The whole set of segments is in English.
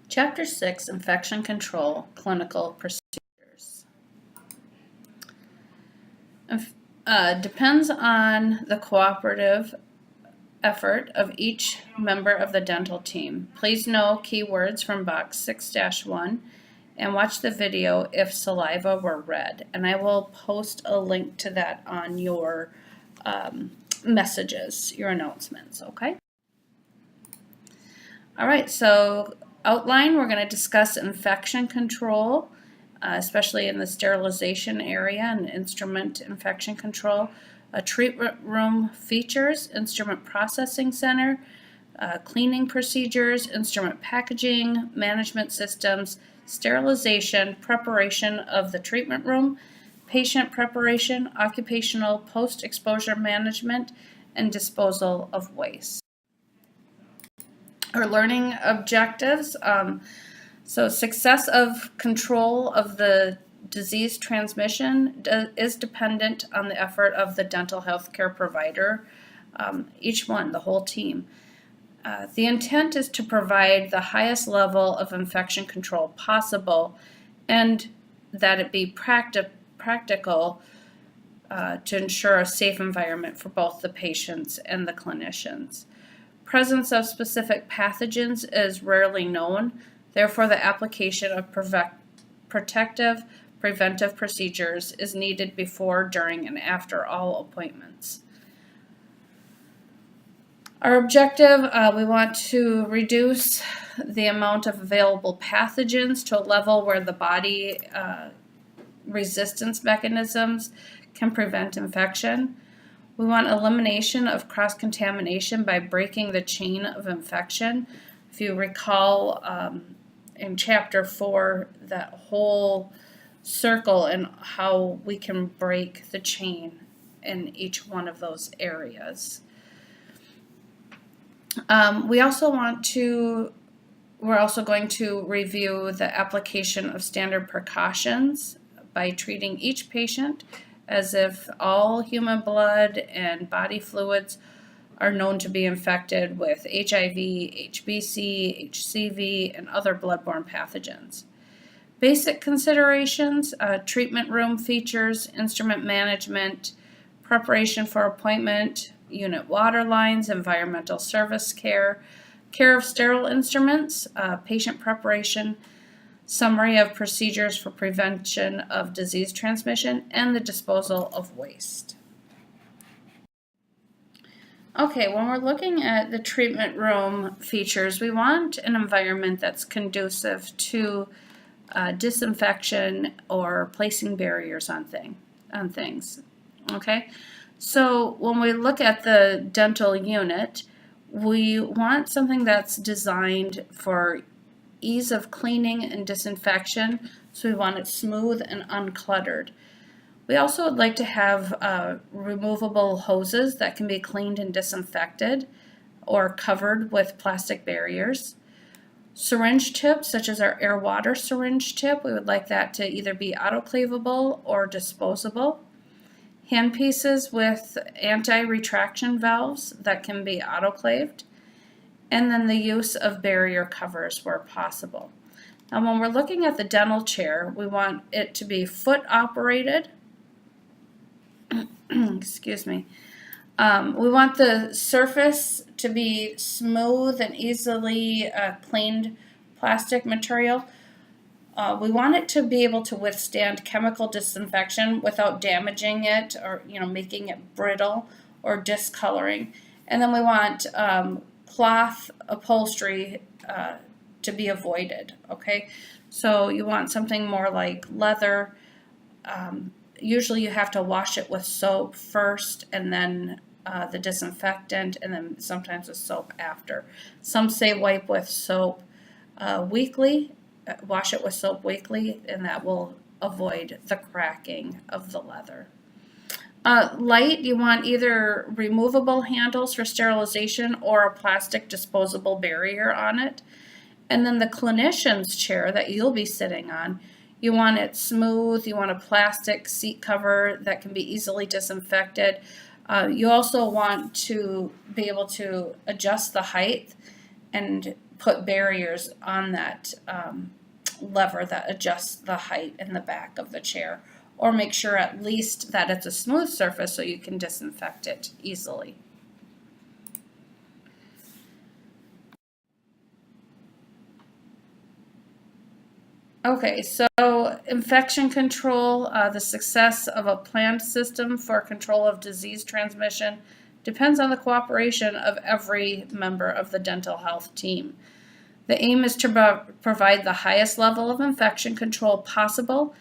Chapter 6, Infection Control, Clinical Procedures. Depends on the cooperative effort of each member of the dental team. Please know keywords from box 6-1 and watch the video if saliva were red. And I will post a link to that on your messages, your announcements, okay? All right, so outline, we're going to discuss infection control, especially in the sterilization area and instrument infection control, treatment room features, instrument processing center, cleaning procedures, instrument packaging, management systems, sterilization, preparation of the treatment room, patient preparation, occupational post-exposure management, and disposal of waste. Our learning objectives, so success of control of the disease transmission is dependent on the effort of the dental health care provider, each one, the whole team. The intent is to provide the highest level of infection control possible and that it be practical to ensure a safe environment for both the patients and the clinicians. Presence of specific pathogens is rarely known, therefore the application of protective preventive procedures is needed before, during, and after all appointments. Our objective, we want to reduce the amount of available pathogens to a level where the body resistance mechanisms can prevent infection. We want elimination of cross-contamination by breaking the chain of infection. If you recall in Chapter 4, that whole circle and how we can break the chain in each one of those areas. We're also going to review the application of standard precautions by treating each patient as if all human blood and body fluids are known to be infected with HIV, HBC, HCV, and other bloodborne pathogens. Basic considerations, treatment room features, instrument management, preparation for appointment, unit water lines, environmental service care, care of sterile instruments, patient preparation, summary of procedures for prevention of disease transmission, and the disposal of waste. Okay, when we're looking at the treatment room features, we want an environment that's conducive to disinfection or placing barriers on things. Okay, so when we look at the dental unit, we want something that's designed for ease of cleaning and disinfection, so we want it smooth and uncluttered. We also would like to have removable hoses that can be cleaned and disinfected or covered with plastic barriers. Syringe tips, such as our air water syringe tip, we would like that to either be autoclavable or disposable. Handpieces with anti-retraction valves that can be autoclaved. And then the use of barrier covers where possible. Now when we're looking at the dental chair, we want it to be foot operated. Excuse me. We want the surface to be smooth and easily cleaned plastic material. We want it to be able to withstand chemical disinfection without damaging it or making it brittle or discoloring. And then we want cloth upholstery to be avoided, okay? So you want something more like leather. Usually you have to wash it with soap first and then the disinfectant and then sometimes the soap after. Some say wipe with soap weekly, wash it with soap weekly, and that will avoid the cracking of the leather. Light, you want either removable handles for sterilization or a plastic disposable barrier on it. And then the clinician's chair that you'll be sitting on, you want it smooth, you want a plastic seat cover that can be easily disinfected. You also want to be able to adjust the height and put barriers on that lever that adjusts the height and the back of the chair, or make sure at least that it's a smooth surface so you can disinfect it easily. Okay, so infection control, the success of a planned system for control of disease transmission depends on the cooperation of every member of the dental health team. The aim is to provide the highest level of infection control possible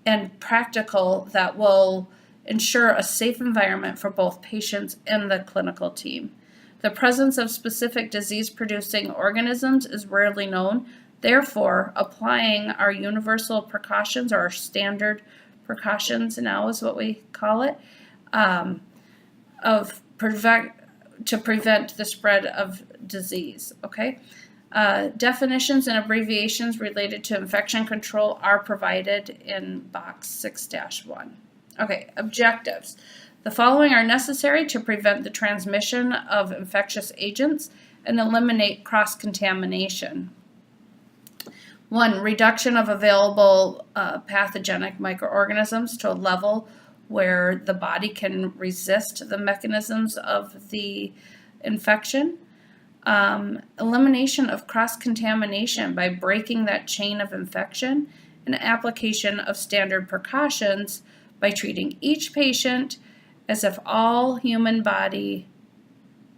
and practical that will ensure a safe environment for both patients and the clinical team. The presence of specific disease-producing organisms is rarely known. Therefore, applying our universal precautions, or our standard precautions now is what we call it, to prevent the spread of disease, okay? Definitions and abbreviations related to infection control are provided in box 6-1. Okay, objectives. The following are necessary to prevent the transmission of infectious agents and eliminate cross-contamination. 1, reduction of available pathogenic microorganisms to a level where the body can resist the mechanisms of the infection. Elimination of cross-contamination by breaking that chain of infection, and application of standard precautions by treating each patient as if all human blood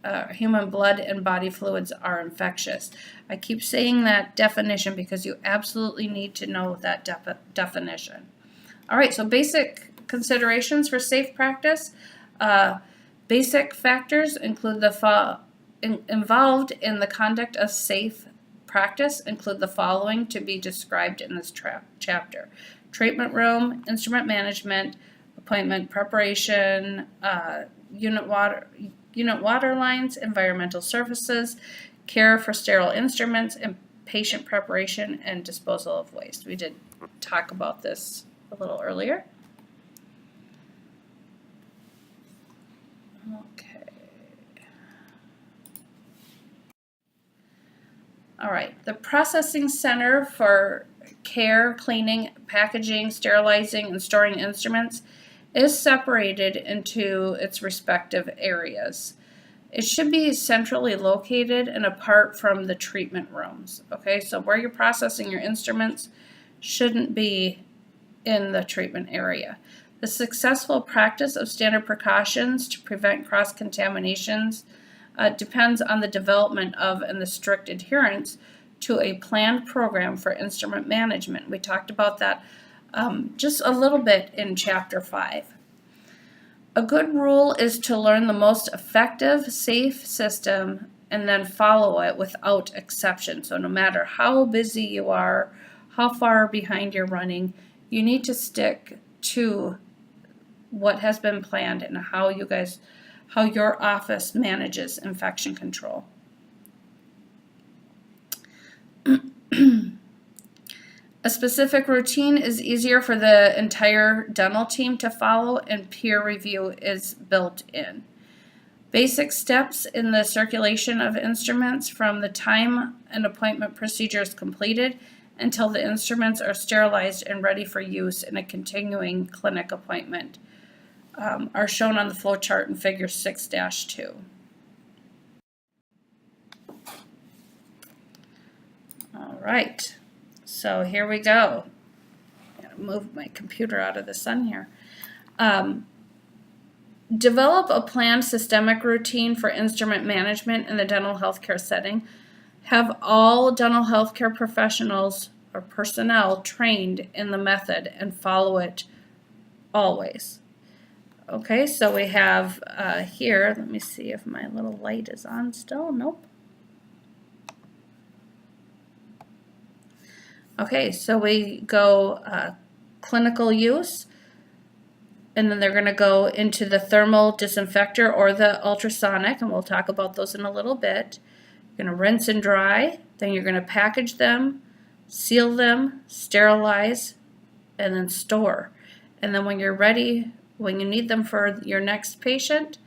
and body fluids are infectious. I keep saying that definition because you absolutely need to know that definition. All right, so basic considerations for safe practice. Basic factors include involved in the conduct of safe practice include the following to be described in this chapter: treatment room, instrument management, appointment preparation, unit water lines, environmental services, care for sterile instruments, and patient preparation and disposal of waste. We did talk about this a little earlier. Okay. All right, the processing center for care, cleaning, packaging, sterilizing, and storing instruments is separated into its respective areas. It should be centrally located and apart from the treatment rooms. Okay, so where you're processing your instruments shouldn't be in the treatment area. The successful practice of standard precautions to prevent cross-contaminations depends on the development of and the strict adherence to a planned program for instrument management. We talked about that just a little bit in Chapter 5. A good rule is to learn the most effective, safe system and then follow it without exception. So no matter how busy you are, how far behind you're running, you need to stick to what has been planned and how your office manages infection control. A specific routine is easier for the entire dental team to follow, and peer review is built in. Basic steps in the circulation of instruments from the time an appointment procedure is completed until the instruments are sterilized and ready for use in a continuing clinic appointment are shown on the flow chart in Figure 6-2. All right. So here we go. I'm going to move my computer out of the sun here. Develop a planned systemic routine for instrument management in the dental healthcare setting. Have all dental healthcare professionals or personnel trained in the method and follow it always. Okay, so we have here, let me see if my little light is on still. Nope. Okay, so we go clinical use, and then they're going to go into the thermal disinfector or the ultrasonic, and we'll talk about those in a little bit. You're going to rinse and dry, then you're going to package them, seal them, sterilize, and then store. And then when you're ready, when you need them for your next patient,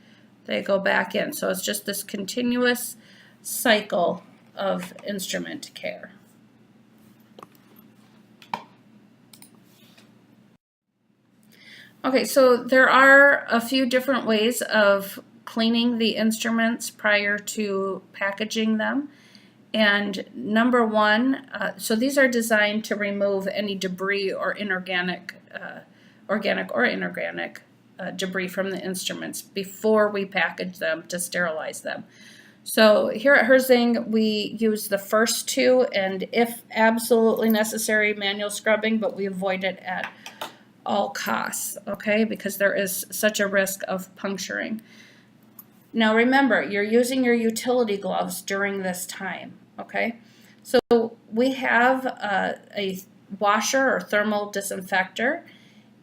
they go back in. So it's just this continuous cycle of instrument care. Okay, so there are a few different ways of cleaning the instruments prior to packaging them. And number one, so these are designed to remove any debris or inorganic, organic or inorganic debris from the instruments before we package them to sterilize them. So here at Herzing, we use the first two, and if absolutely necessary, manual scrubbing, but we avoid it at all costs, okay, because there is such a risk of puncturing. Now remember, you're using your utility gloves during this time, okay? So we have a washer or thermal disinfector,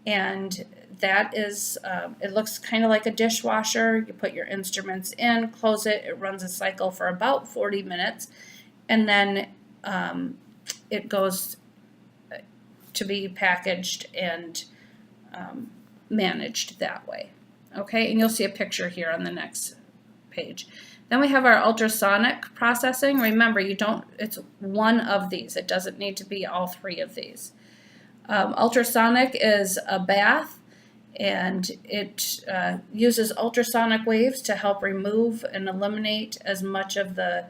and that is, it looks kind of like a dishwasher. You put your instruments in, close it, it runs a cycle for about 40 minutes, and then it goes to be packaged and managed that way. Okay, and you'll see a picture here on the next page. Then we have our ultrasonic processing. Remember, it's one of these. It doesn't need to be all three of these. Ultrasonic is a bath, and it uses ultrasonic waves to help remove and eliminate as much of the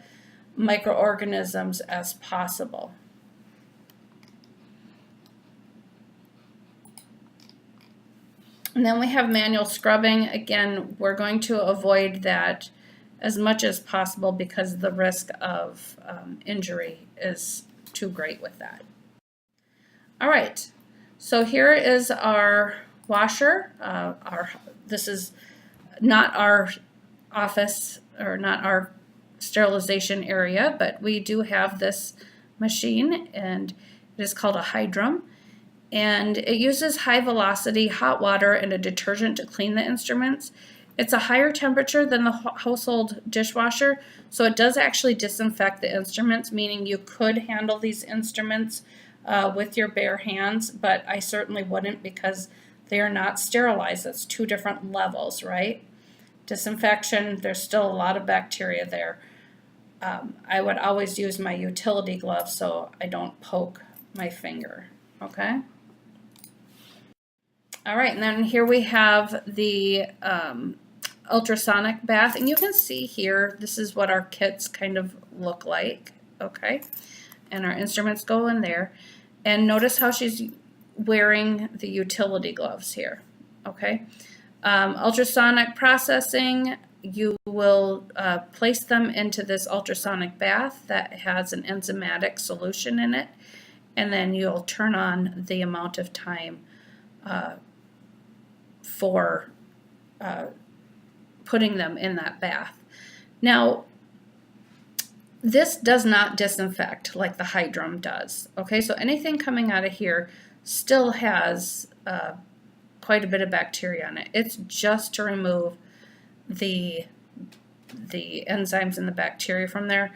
microorganisms as possible. And then we have manual scrubbing. Again, we're going to avoid that as much as possible because the risk of injury is too great with that. All right, so here is our washer. This is not our office or not our sterilization area, but we do have this machine, and it is called a hydrum. And it uses high velocity hot water and a detergent to clean the instruments. It's a higher temperature than the household dishwasher, so it does actually disinfect the instruments, meaning you could handle these instruments with your bare hands, but I certainly wouldn't because they are not sterilized. That's two different levels, right? Disinfection, there's still a lot of bacteria there. I would always use my utility gloves so I don't poke my finger, okay? All right, and then here we have the ultrasonic bath, and you can see here, this is what our kits kind of look like, okay? And our instruments go in there. And notice how she's wearing the utility gloves here, okay? Ultrasonic processing, you will place them into this ultrasonic bath that has an enzymatic solution in it, and then you'll turn on the amount of time for putting them in that bath. Now, this does not disinfect like the hydrum does, okay? So anything coming out of here still has quite a bit of bacteria on it. It's just to remove the enzymes and the bacteria from there,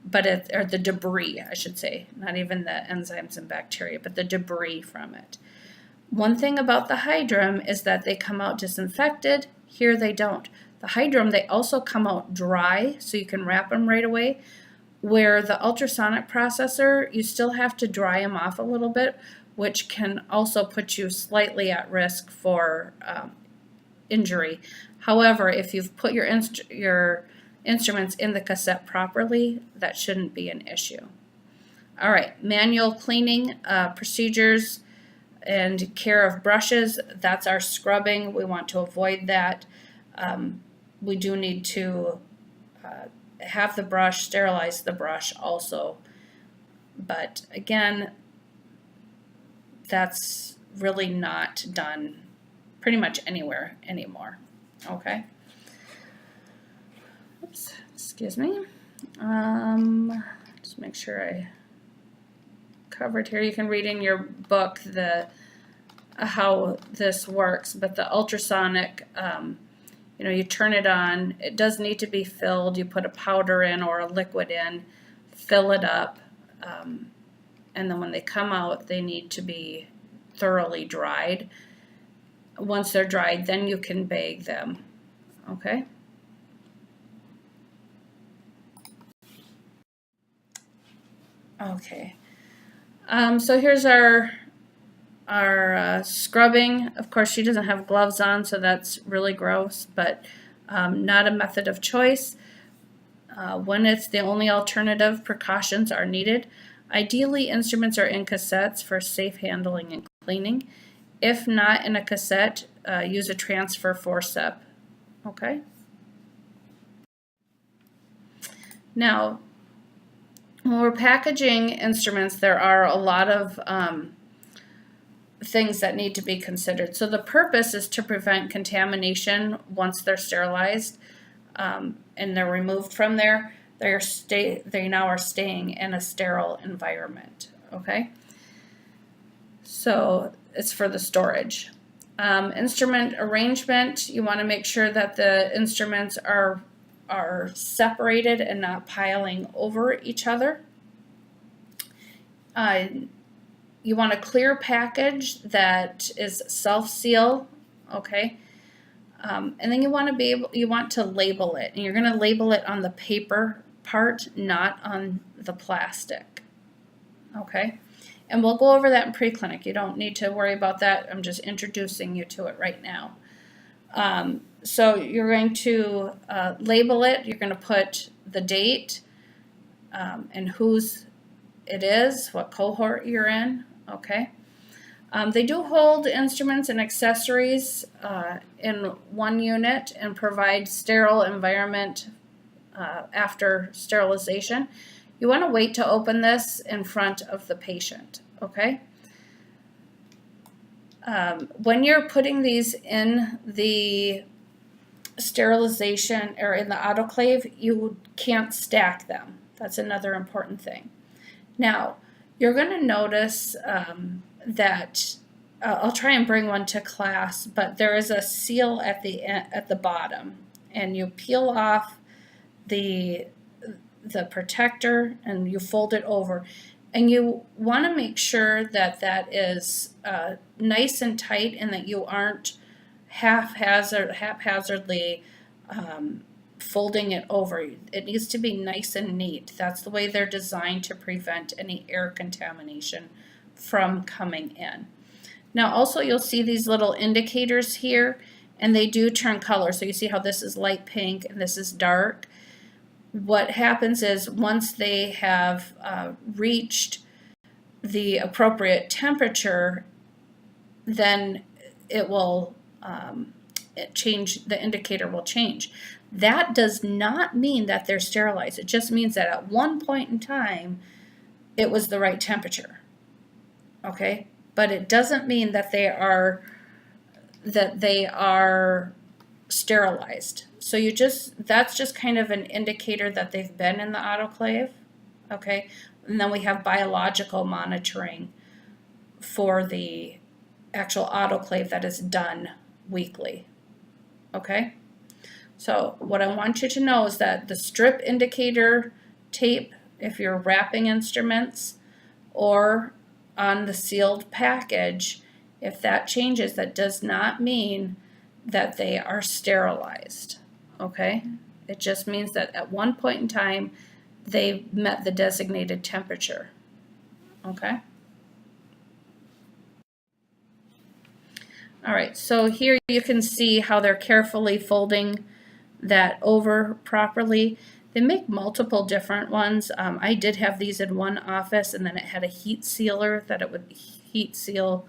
but or the debris, I should say, not even the enzymes and bacteria, but the debris from it. One thing about the hydrum is that they come out disinfected. Here they don't. The hydrum, they also come out dry, so you can wrap them right away. Where the ultrasonic processor, you still have to dry them off a little bit, which can also put you slightly at risk for injury. However, if you've put your instruments in the cassette properly, that shouldn't be an issue. All right, manual cleaning procedures and care of brushes, that's our scrubbing. We want to avoid that. We do need to have the brush, sterilize the brush also. But again, that's really not done pretty much anywhere anymore, okay? Oops, excuse me. Just make sure I covered here. You can read in your book how this works, but the ultrasonic, you turn it on. It does need to be filled. You put a powder in or a liquid in, fill it up, and then when they come out, they need to be thoroughly dried. Once they're dried, then you can bag them, okay? Okay. So here's our scrubbing. Of course, she doesn't have gloves on, so that's really gross, but not a method of choice. When it's the only alternative, precautions are needed. Ideally, instruments are in cassettes for safe handling and cleaning. If not in a cassette, use a transfer forcep. Okay. Now, when we're packaging instruments, there are a lot of things that need to be considered. So the purpose is to prevent contamination once they're sterilized and they're removed from there. They now are staying in a sterile environment. Okay. So it's for the storage. Instrument arrangement, you want to make sure that the instruments are separated and not piling over each other. You want a clear package that is self-seal, okay? And then you want to label it, and you're going to label it on the paper part, not on the plastic, okay? And we'll go over that in pre-clinic. You don't need to worry about that. I'm just introducing you to it right now. So you're going to label it. You're going to put the date and whose it is, what cohort you're in, okay? They do hold instruments and accessories in one unit and provide sterile environment after sterilization. You want to wait to open this in front of the patient, okay? When you're putting these in the sterilization or in the autoclave, you can't stack them. That's another important thing. Now, you're going to notice that I'll try and bring one to class, but there is a seal at the bottom, and you peel off the protector and you fold it over, and you want to make sure that that is nice and tight and that you aren't haphazardly folding it over. It needs to be nice and neat. That's the way they're designed to prevent any air contamination from coming in. Now also you'll see these little indicators here, and they do turn color. So you see how this is light pink and this is dark. What happens is once they have reached the appropriate temperature, then it will change, the indicator will change. That does not mean that they're sterilized. It just means that at one point in time, it was the right temperature. Okay? But it doesn't mean that they are sterilized. So that's just kind of an indicator that they've been in the autoclave. Okay? And then we have biological monitoring for the actual autoclave that is done weekly. Okay? So what I want you to know is that the strip indicator tape, if you're wrapping instruments, or on the sealed package, if that changes, that does not mean that they are sterilized. Okay? It just means that at one point in time, they met the designated temperature. Okay? All right, so here you can see how they're carefully folding that over properly. They make multiple different ones. I did have these in one office, and then it had a heat sealer that it would heat seal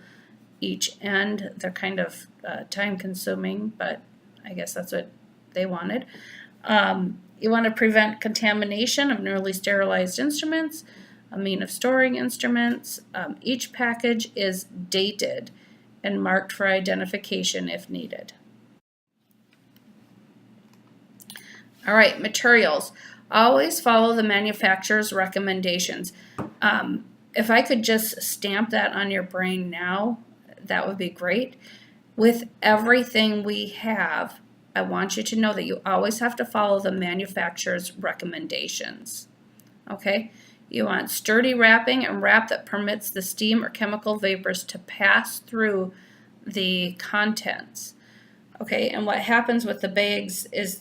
each end. They're kind of time consuming, but I guess that's what they wanted. You want to prevent contamination of newly sterilized instruments, a mean of storing instruments. Each package is dated and marked for identification if needed. All right, materials. Always follow the manufacturer's recommendations. If I could just stamp that on your brain now, that would be great. With everything we have, I want you to know that you always have to follow the manufacturer's recommendations. Okay? You want sturdy wrapping and wrap that permits the steam or chemical vapors to pass through the contents. Okay, and what happens with the bags is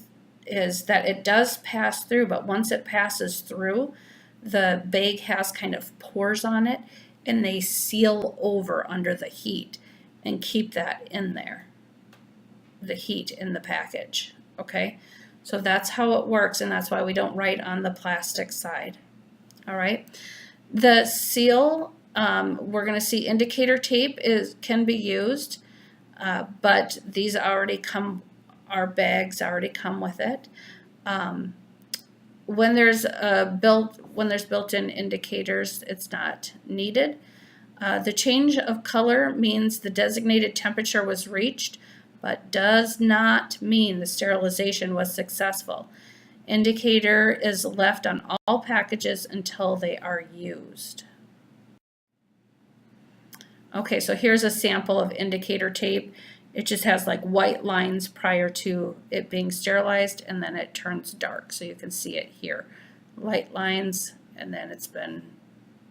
that it does pass through, but once it passes through, the bag has kind of pores on it, and they seal over under the heat and keep that in there, the heat in the package, okay? So that's how it works, and that's why we don't write on the plastic side, all right? The seal, we're going to see indicator tape can be used, but these already come, our bags already come with it. When there's built-in indicators, it's not needed. The change of color means the designated temperature was reached, but does not mean the sterilization was successful. Indicator is left on all packages until they are used. Okay, so here's a sample of indicator tape. It just has like white lines prior to it being sterilized, and then it turns dark. So you can see it here. Light lines, and then it's been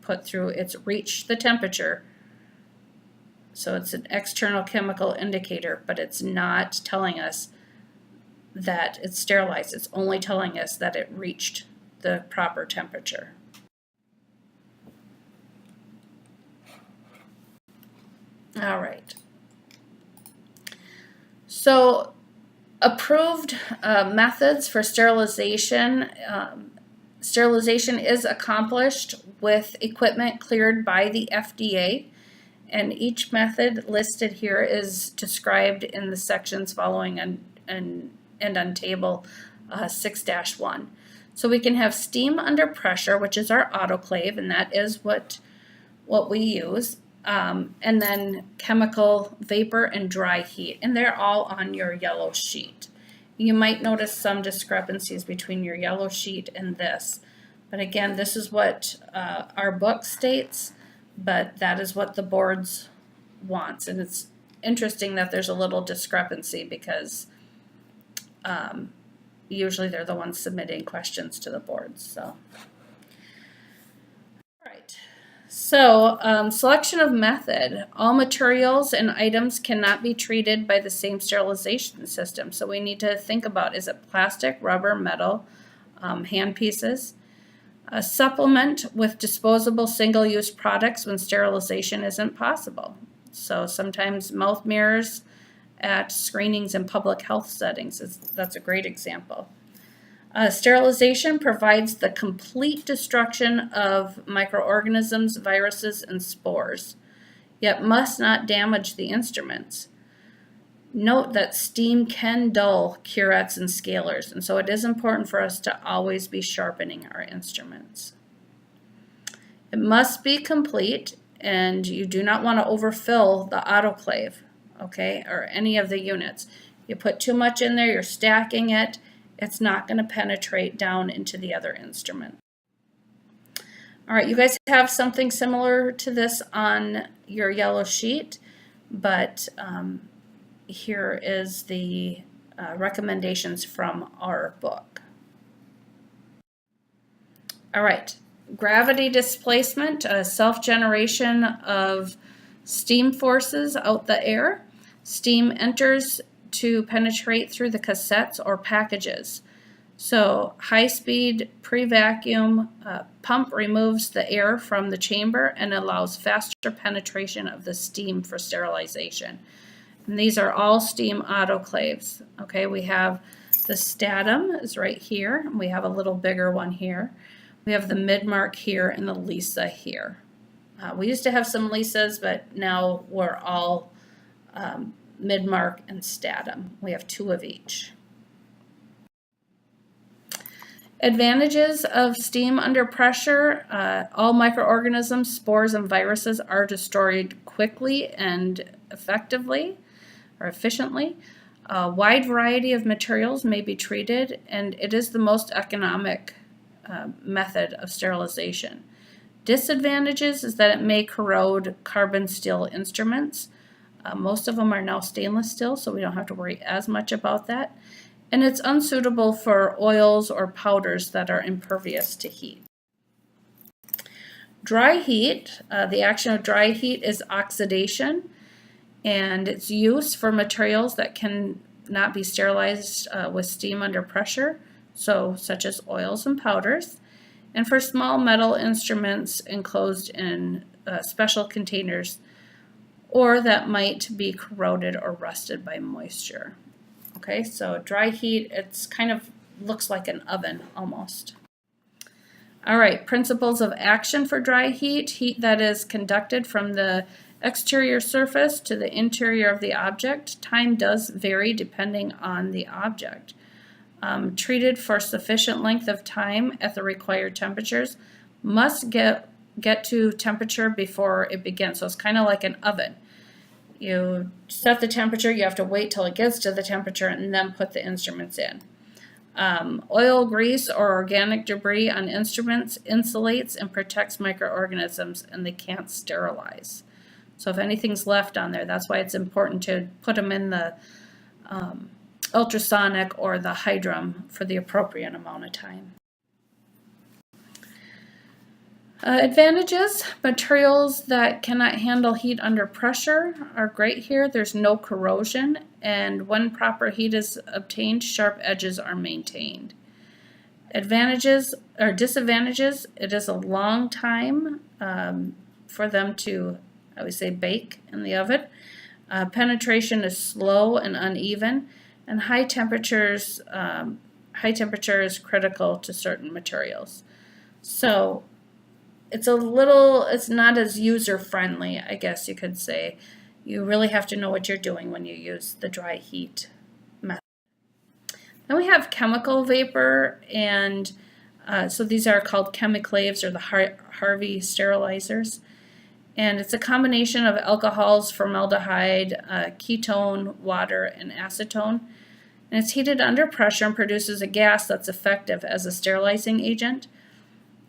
put through, it's reached the temperature. So it's an external chemical indicator, but it's not telling us that it's sterilized. It's only telling us that it reached the proper temperature. All right. So approved methods for sterilization. Sterilization is accomplished with equipment cleared by the FDA, and each method listed here is described in the sections following and on table 6-1. So we can have steam under pressure, which is our autoclave, and that is what we use. And then chemical, vapor, and dry heat, and they're all on your yellow sheet. You might notice some discrepancies between your yellow sheet and this, but again, this is what our book states, but that is what the boards wants. And it's interesting that there's a little discrepancy because usually they're the ones submitting questions to the boards. So. So, selection of method. All materials and items cannot be treated by the same sterilization system. So we need to think about, is it plastic, rubber, metal, hand pieces? Supplement with disposable single-use products when sterilization isn't possible. So sometimes mouth mirrors at screenings in public health settings, that's a great example. Sterilization provides the complete destruction of microorganisms, viruses, and spores, yet must not damage the instruments. Note that steam can dull curettes and scalers, and so it is important for us to always be sharpening our instruments. It must be complete, and you do not want to overfill the autoclave, okay, or any of the units. You put too much in there, you're stacking it, it's not going to penetrate down into the other instrument. All right, you guys have something similar to this on your yellow sheet, but here is the recommendations from our book. All right, gravity displacement, self-generation of steam forces out the air. Steam enters to penetrate through the cassettes or packages. So high-speed pre-vacuum pump removes the air from the chamber and allows faster penetration of the steam for sterilization. And these are all steam autoclaves. Okay, we have the Statum is right here, and we have a little bigger one here. We have the Midmark here and the Lisa here. We used to have some Lisas, but now we're all Midmark and Statum. We have 2 of each. Advantages of steam under pressure. All microorganisms, spores, and viruses are destroyed quickly and effectively or efficiently. A wide variety of materials may be treated, and it is the most economic method of sterilization. Disadvantages is that it may corrode carbon steel instruments. Most of them are now stainless steel, so we don't have to worry as much about that. And it's unsuitable for oils or powders that are impervious to heat. Dry heat, the action of dry heat is oxidation, and its use for materials that can not be sterilized with steam under pressure, so such as oils and powders. and for small metal instruments enclosed in special containers or that might be corroded or rusted by moisture. Okay, so dry heat, it's kind of looks like an oven almost. All right, principles of action for dry heat. Heat that is conducted from the exterior surface to the interior of the object. Time does vary depending on the object. Treated for sufficient length of time at the required temperatures. Must get to temperature before it begins. So it's kind of like an oven. You set the temperature, you have to wait till it gets to the temperature and then put the instruments in. Oil, grease, or organic debris on instruments insulates and protects microorganisms, and they can't sterilize. So if anything's left on there, that's why it's important to put them in the ultrasonic or the hydrum for the appropriate amount of time. Advantages: materials that cannot handle heat under pressure are great here. There's no corrosion, and when proper heat is obtained, sharp edges are maintained. Advantages or disadvantages: it is a long time for them to, I would say, bake in the oven. Penetration is slow and uneven, and high temperature is critical to certain materials. So it's not as user-friendly, I guess you could say. You really have to know what you're doing when you use the dry heat method. Then we have chemical vapor, and so these are called chemiclaves or the Harvey sterilizers. And it's a combination of alcohols, formaldehyde, ketone, water, and acetone. And it's heated under pressure and produces a gas that's effective as a sterilizing agent.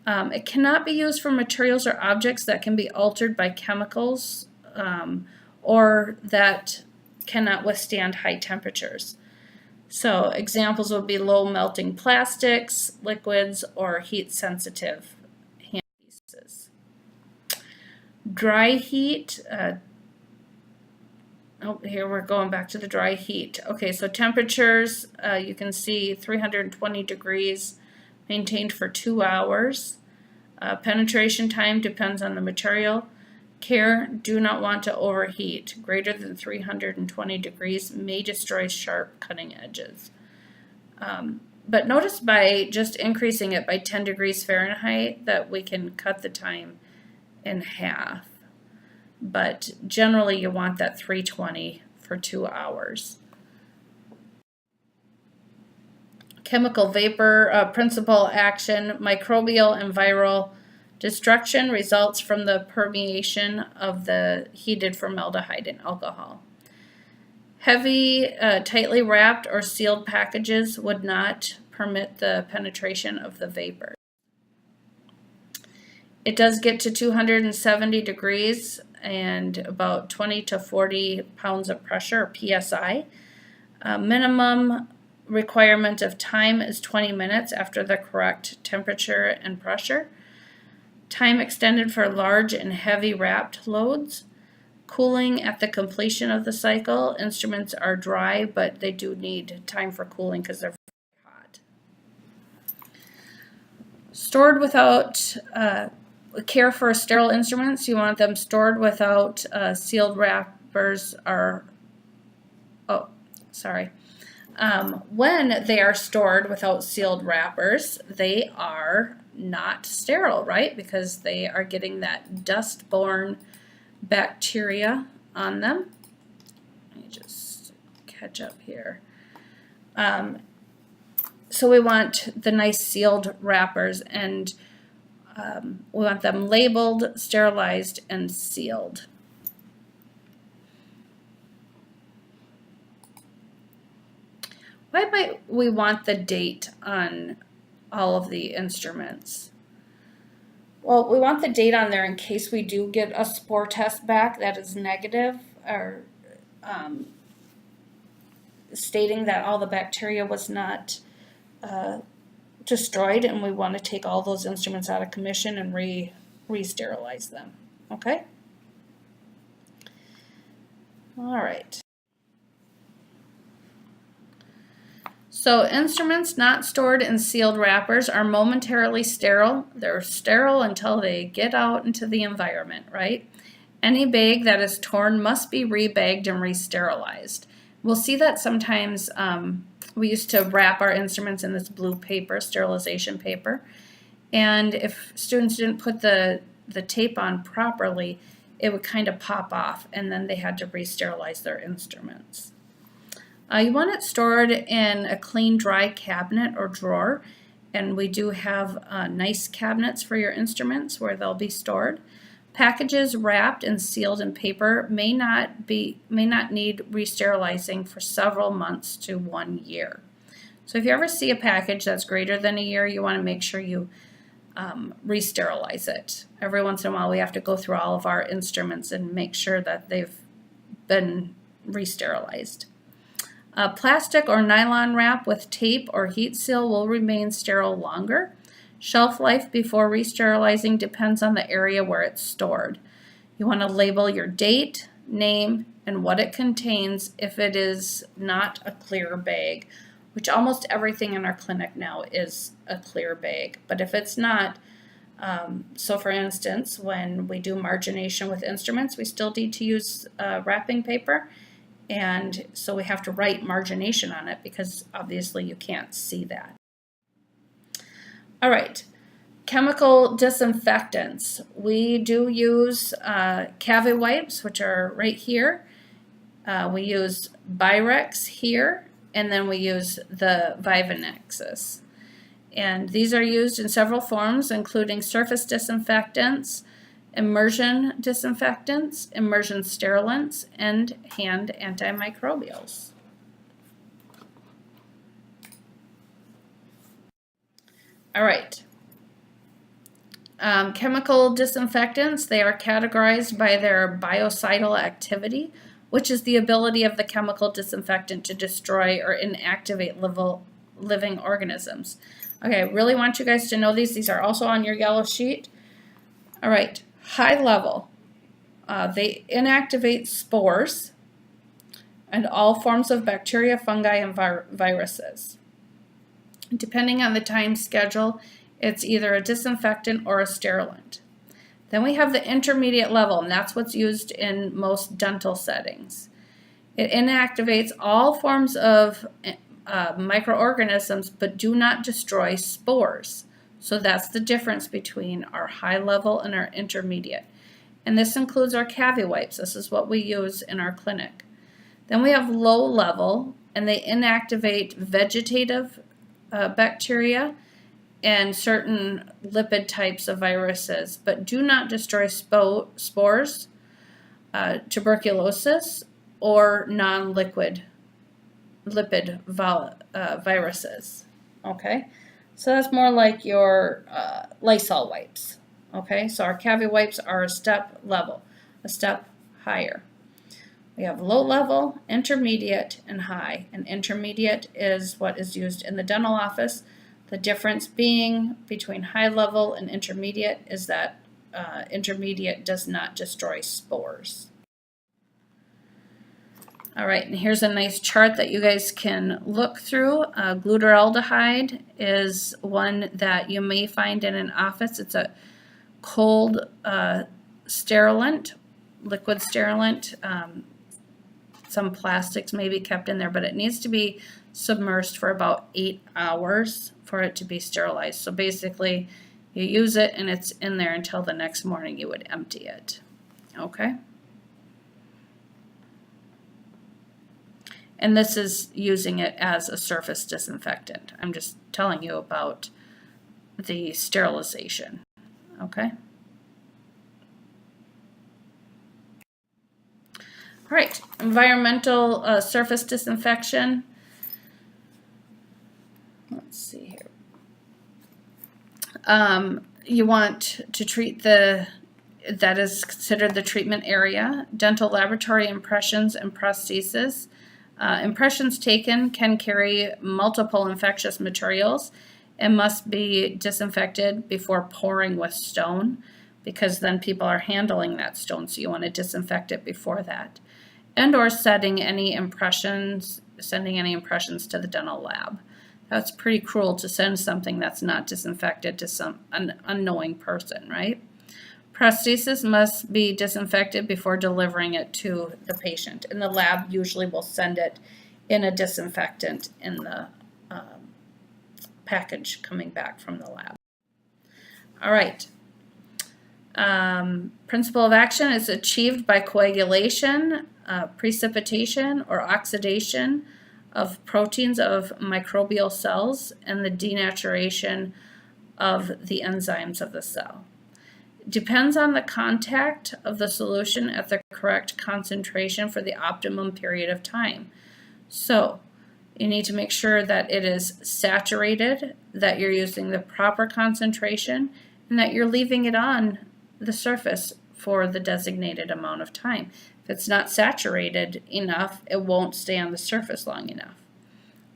It cannot be used for materials or objects that can be altered by chemicals or that cannot withstand high temperatures. So examples would be low melting plastics, liquids, or heat sensitive handpieces. Dry heat, here we're going back to the dry heat. Okay, so temperatures, you can see 320 degrees maintained for 2 hours. Penetration time depends on the material. Care: do not want to overheat. Greater than 320 degrees may destroy sharp cutting edges. But notice by just increasing it by 10 degrees Fahrenheit that we can cut the time in half. But generally you want that 320 for 2 hours. Chemical vapor, principal action: microbial and viral destruction results from the permeation of the heated formaldehyde and alcohol. Heavy, tightly wrapped or sealed packages would not permit the penetration of the vapor. It does get to 270 degrees and about 20 to 40 pounds of pressure, or PSI. Minimum requirement of time is 20 minutes after the correct temperature and pressure. Time extended for large and heavy wrapped loads. Cooling at the completion of the cycle. Instruments are dry, but they do need time for cooling because they're very hot. Stored without care for sterile instruments. You want them stored without sealed wrappers or, when they are stored without sealed wrappers, they are not sterile, right? Because they are getting that dust-borne bacteria on them. Let me just catch up here. So we want the nice sealed wrappers, and we want them labeled, sterilized, and sealed. Why might we want the date on all of the instruments? Well, we want the date on there in case we do get a spore test back that is negative, or stating that all the bacteria was not destroyed, and we want to take all those instruments out of commission and re-sterilize them. Okay? All right. So instruments not stored in sealed wrappers are momentarily sterile. They're sterile until they get out into the environment, right? Any bag that is torn must be rebagged and re-sterilized. We'll see that sometimes. We used to wrap our instruments in this blue paper, sterilization paper, and if students didn't put the tape on properly, it would kind of pop off, and then they had to re-sterilize their instruments. You want it stored in a clean, dry cabinet or drawer, and we do have nice cabinets for your instruments where they'll be stored. Packages wrapped and sealed in paper may not need re-sterilizing for several months to 1 year. So if you ever see a package that's greater than a year, you want to make sure you re-sterilize it. Every once in a while we have to go through all of our instruments and make sure that they've been re-sterilized. Plastic or nylon wrap with tape or heat seal will remain sterile longer. Shelf life before re-sterilizing depends on the area where it's stored. You want to label your date, name, and what it contains if it is not a clear bag, which almost everything in our clinic now is a clear bag. But if it's not, so for instance, when we do margination with instruments, we still need to use wrapping paper. And so we have to write margination on it because obviously you can't see that. All right, chemical disinfectants. We do use Cavi wipes, which are right here. We use Birex here, and then we use the Vivanexis. And these are used in several forms, including surface disinfectants, immersion disinfectants, immersion sterilants, and hand antimicrobials. All right. Chemical disinfectants, they are categorized by their biocidal activity, which is the ability of the chemical disinfectant to destroy or inactivate living organisms. Okay, I really want you guys to know these. These are also on your yellow sheet. All right. High level, they inactivate spores and all forms of bacteria, fungi, and viruses. Depending on the time schedule, it's either a disinfectant or a sterilant. Then we have the intermediate level, and that's what's used in most dental settings. It inactivates all forms of microorganisms, but do not destroy spores. So that's the difference between our high level and our intermediate. And this includes our Cavi wipes. This is what we use in our clinic. Then we have low level, and they inactivate vegetative bacteria and certain lipid types of viruses, but do not destroy spores, tuberculosis, or non-liquid lipid viruses. Okay? So that's more like your Lysol wipes, okay? So our Cavi wipes are a step level, a step higher. We have low level, intermediate, and high. And intermediate is what is used in the dental office. The difference being between high level and intermediate is that intermediate does not destroy spores. All right, and here's a nice chart that you guys can look through. Glutaraldehyde is one that you may find in an office. It's a cold sterilant, liquid sterilant. Some plastics may be kept in there, but it needs to be submerged for about 8 hours for it to be sterilized. So basically, you use it and it's in there until the next morning you would empty it. Okay? And this is using it as a surface disinfectant. I'm just telling you about the sterilization. Okay? All right, environmental surface disinfection. Let's see here. You want to treat that is considered the treatment area. Dental laboratory impressions and prostheses. Impressions taken can carry multiple infectious materials and must be disinfected before pouring with stone, because then people are handling that stone, so you want to disinfect it before that. And or sending any impressions to the dental lab. That's pretty cruel to send something that's not disinfected to some unknowing person, right? Prosthesis must be disinfected before delivering it to the patient, and the lab usually will send it in a disinfectant in the package coming back from the lab. All right. Principle of action is achieved by coagulation, precipitation, or oxidation of proteins of microbial cells and the denaturation of the enzymes of the cell. Depends on the contact of the solution at the correct concentration for the optimum period of time. So you need to make sure that it is saturated, that you're using the proper concentration, and that you're leaving it on the surface for the designated amount of time. If it's not saturated enough, it won't stay on the surface long enough.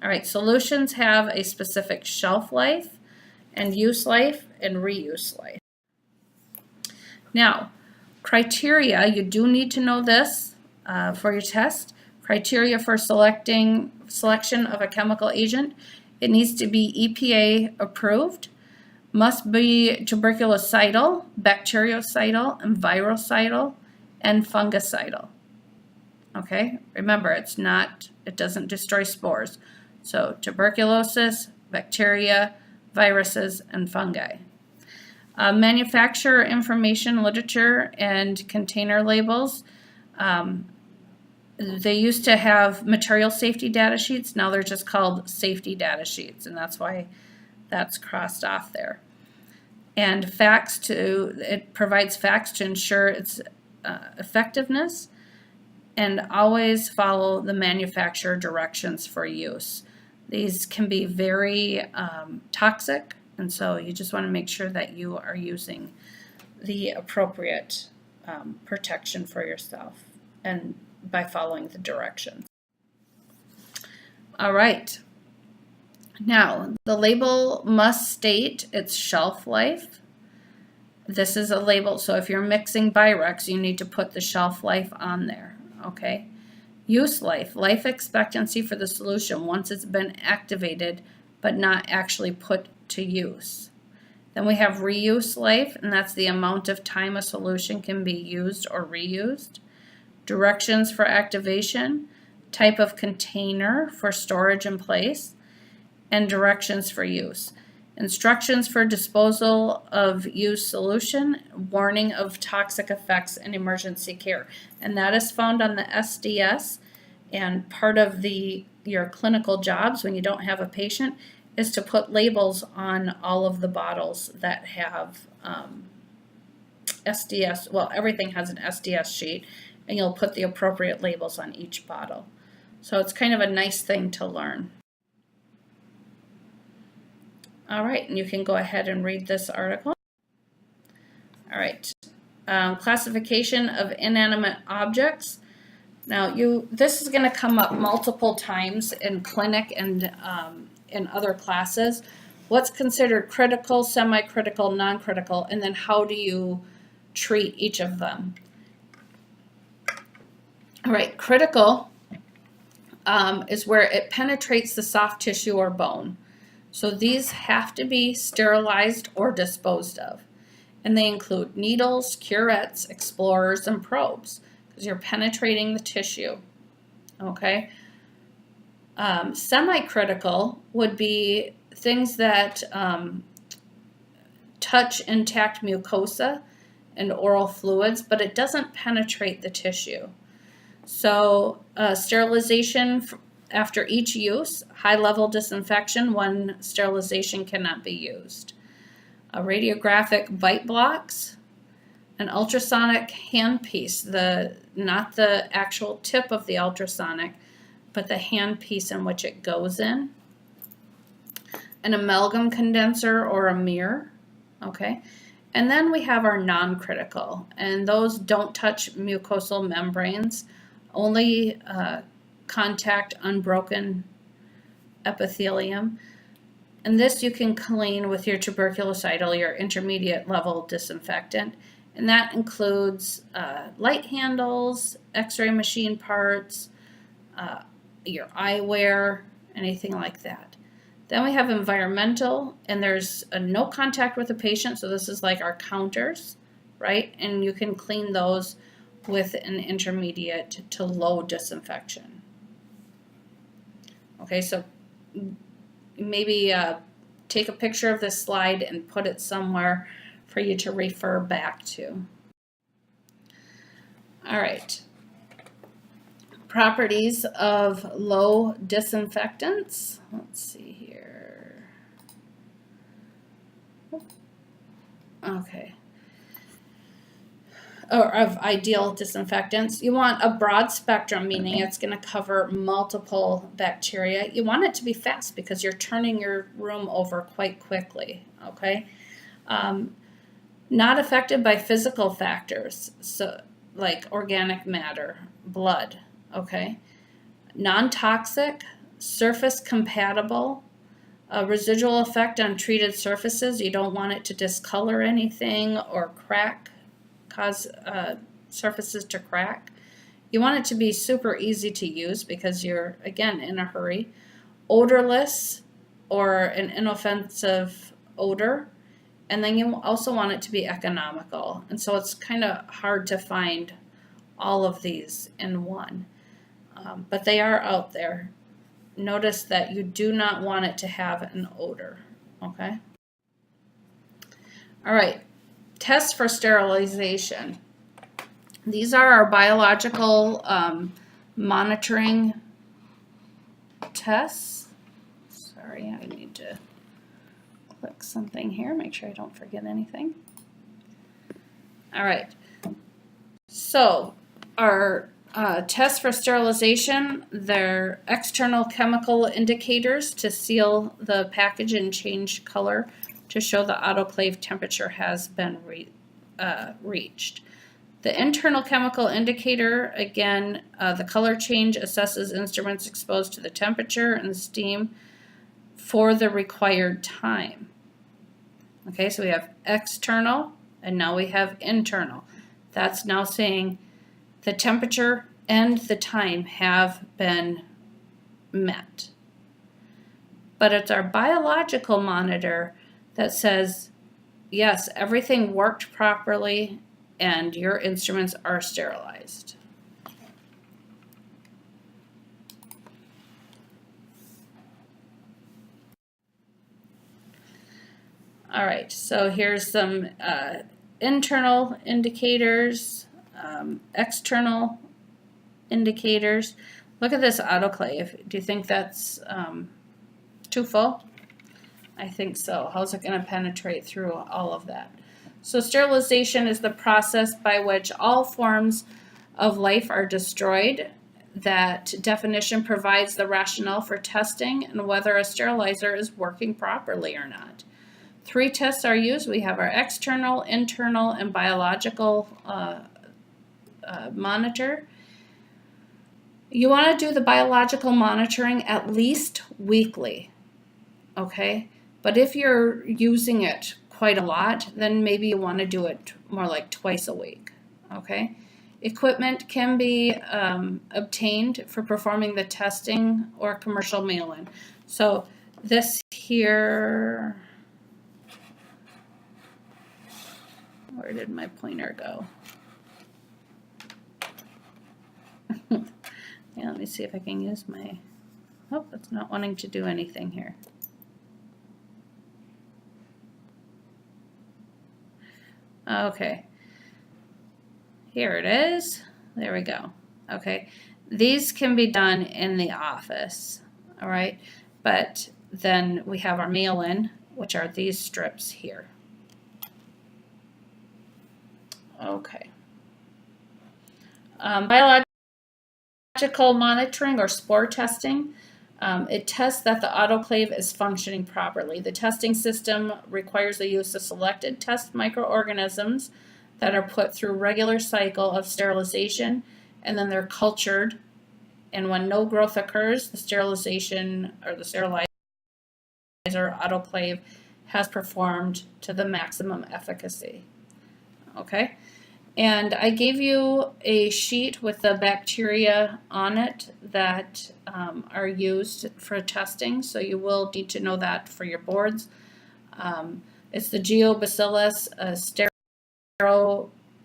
All right, solutions have a specific shelf life and use life and reuse life. Now, criteria, you do need to know this for your test. Criteria for selection of a chemical agent. It needs to be EPA approved, must be tuberculocidal, bactericidal, and virucidal, and fungicidal. Okay, remember it doesn't destroy spores. So tuberculosis, bacteria, viruses, and fungi. Manufacturer information, literature, and container labels. They used to have material safety data sheets. Now they're just called safety data sheets, and that's why that's crossed off there. And it provides facts to ensure its effectiveness, and always follow the manufacturer directions for use. These can be very toxic, and so you just want to make sure that you are using the appropriate protection for yourself and by following the directions. All right. Now, the label must state its shelf life. This is a label, so if you're mixing Virex, you need to put the shelf life on there, okay? Use life, life expectancy for the solution once it's been activated but not actually put to use. Then we have reuse life, and that's the amount of time a solution can be used or reused. Directions for activation, type of container for storage in place, and directions for use. Instructions for disposal of used solution, warning of toxic effects, and emergency care. And that is found on the SDS, and part of your clinical jobs when you don't have a patient is to put labels on all of the bottles that have SDS. Well, everything has an SDS sheet, and you'll put the appropriate labels on each bottle. So it's kind of a nice thing to learn. All right, and you can go ahead and read this article. All right, classification of inanimate objects. Now, this is going to come up multiple times in clinic and in other classes. What's considered critical, semi-critical, non-critical, and then how do you treat each of them? All right, critical is where it penetrates the soft tissue or bone. So these have to be sterilized or disposed of. And they include needles, curettes, explorers, and probes, because you're penetrating the tissue. Okay? Semi-critical would be things that touch intact mucosa and oral fluids, but it doesn't penetrate the tissue. So sterilization after each use, high-level disinfection when sterilization cannot be used. Radiographic bite blocks, an ultrasonic handpiece, not the actual tip of the ultrasonic, but the handpiece in which it goes in. An amalgam condenser or a mirror, okay? And then we have our non-critical, and those don't touch mucosal membranes, only contact unbroken epithelium. And this you can clean with your tuberculocidal, your intermediate level disinfectant. And that includes light handles, x-ray machine parts, your eyewear, anything like that. Then we have environmental, and there's a no contact with the patient, so this is like our counters, right? And you can clean those with an intermediate to low disinfection. Okay, so maybe take a picture of this slide and put it somewhere for you to refer back to. All right. Properties of low disinfectants. Let's see here. Okay. Or of ideal disinfectants. You want a broad spectrum, meaning it's going to cover multiple bacteria. You want it to be fast because you're turning your room over quite quickly, okay? Not affected by physical factors, so like organic matter, blood, okay? Non-toxic, surface compatible, a residual effect on treated surfaces. You don't want it to discolor anything or crack, cause surfaces to crack. You want it to be super easy to use because you're, again, in a hurry. Odorless or an inoffensive odor. And then you also want it to be economical. And so it's kind of hard to find all of these in one. But they are out there. Notice that you do not want it to have an odor, okay? All right, tests for sterilization. These are our biological monitoring tests. Sorry, I need to click something here, make sure I don't forget anything. All right, so our tests for sterilization, they're external chemical indicators to seal the package and change color to show the autoclave temperature has been reached. The internal chemical indicator, again, the color change assesses instruments exposed to the temperature and steam for the required time. Okay, so we have external and now we have internal. That's now saying the temperature and the time have been met. But it's our biological monitor that says, yes, everything worked properly and your instruments are sterilized. All right, so here's some internal indicators, external indicators. Look at this autoclave. Do you think that's too full? I think so. How's it going to penetrate through all of that? So sterilization is the process by which all forms of life are destroyed. That definition provides the rationale for testing and whether a sterilizer is working properly or not. 3 tests are used. We have our external, internal, and biological monitor. You want to do the biological monitoring at least weekly, okay? But if you're using it quite a lot, then maybe you want to do it more like twice a week, okay? Equipment can be obtained for performing the testing or commercial mail-in. So this here, where did my pointer go? Yeah, let me see if I can use my, oh, it's not wanting to do anything here. Okay, here it is. There we go. Okay, these can be done in the office, all right? But then we have our mail-in, which are these strips here. Okay. Biological monitoring or spore testing. It tests that the autoclave is functioning properly. The testing system requires the use of selected test microorganisms that are put through regular cycle of sterilization, and then they're cultured. And when no growth occurs, the sterilization or the sterilizer autoclave has performed to the maximum efficacy. Okay, And I gave you a sheet with the bacteria on it that are used for testing, so you will need to know that for your boards. It's the Geobacillus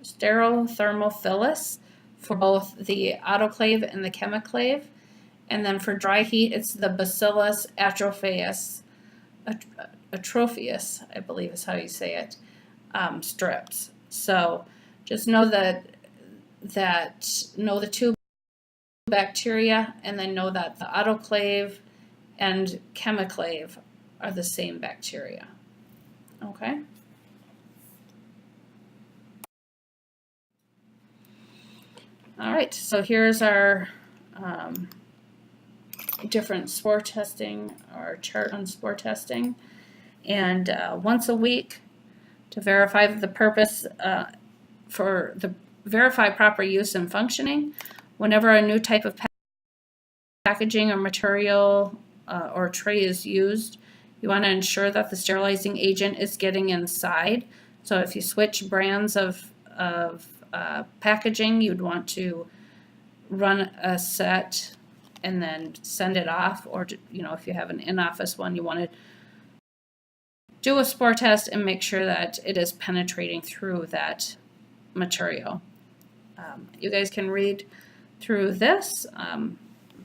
Sterothermophilus for both the autoclave and the chemiclave. And then for dry heat, it's the Bacillus atrophius, I believe is how you say it, strips. So just know that know the two bacteria, and then know that the autoclave and chemiclave are the same bacteria. Okay. All right, so here's our different spore testing, or chart on spore testing. And once a week to verify the purpose verify proper use and functioning. Whenever a new type of packaging or material or tray is used, you want to ensure that the sterilizing agent is getting inside. So if you switch brands of packaging, you'd want to run a set and then send it off, or if you have an in-office one, you want to do a spore test and make sure that it is penetrating through that material. You guys can read through this,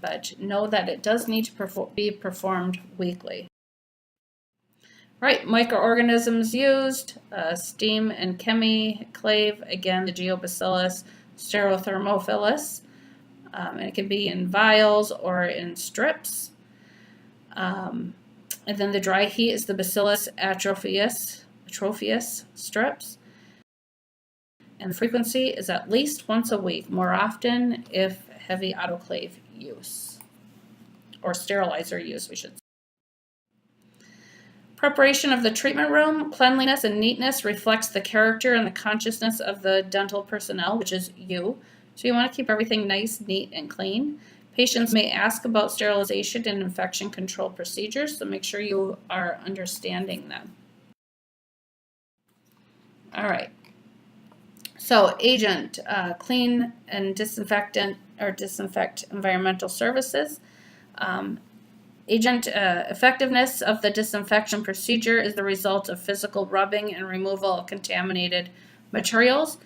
but know that it does need to be performed weekly. Right, microorganisms used, steam and chemiclave, again the Geobacillus Sterothermophilus, and it can be in vials or in strips. And then the dry heat is the Bacillus atrophius strips. And the frequency is at least once a week, more often if heavy autoclave use, or sterilizer use, we should say. Preparation of the treatment room, cleanliness and neatness reflects the character and the consciousness of the dental personnel, which is you. So you want to keep everything nice, neat, and clean. Patients may ask about sterilization and infection control procedures, so make sure you are understanding them. All right. So agent, clean and disinfectant or disinfect environmental services. Agent effectiveness of the disinfection procedure is the result of physical rubbing and removal of contaminated materials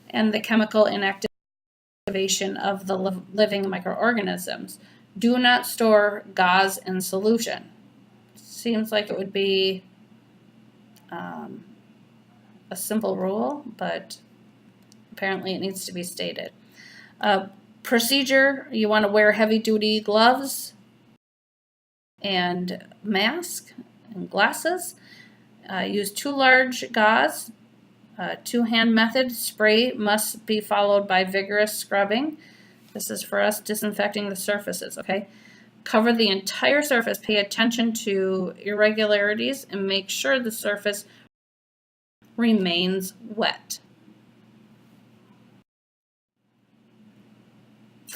and the chemical inactivation of the living microorganisms. Do not store gauze in solution. Seems like it would be a simple rule, but apparently it needs to be stated. Procedure, you want to wear heavy-duty gloves and mask and glasses. Use 2 large gauze. 2-hand method, spray must be followed by vigorous scrubbing. This is for us disinfecting the surfaces, okay? Cover the entire surface. Pay attention to irregularities and make sure the surface remains wet.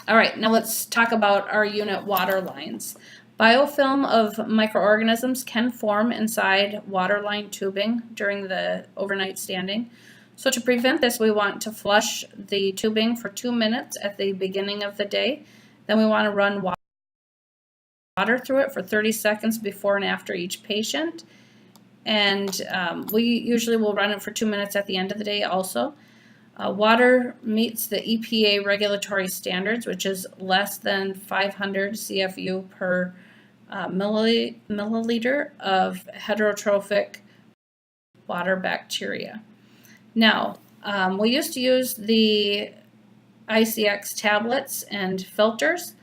All right, now let's talk about our unit water lines. Biofilm of microorganisms can form inside waterline tubing during the overnight standing. So to prevent this, we want to flush the tubing for 2 minutes at the beginning of the day. Then we want to run water through it for 30 seconds before and after each patient. And we usually will run it for 2 minutes at the end of the day also. Water meets the EPA regulatory standards, which is less than 500 CFU per milliliter of heterotrophic water bacteria. Now, we used to use the ICX tablets and filters,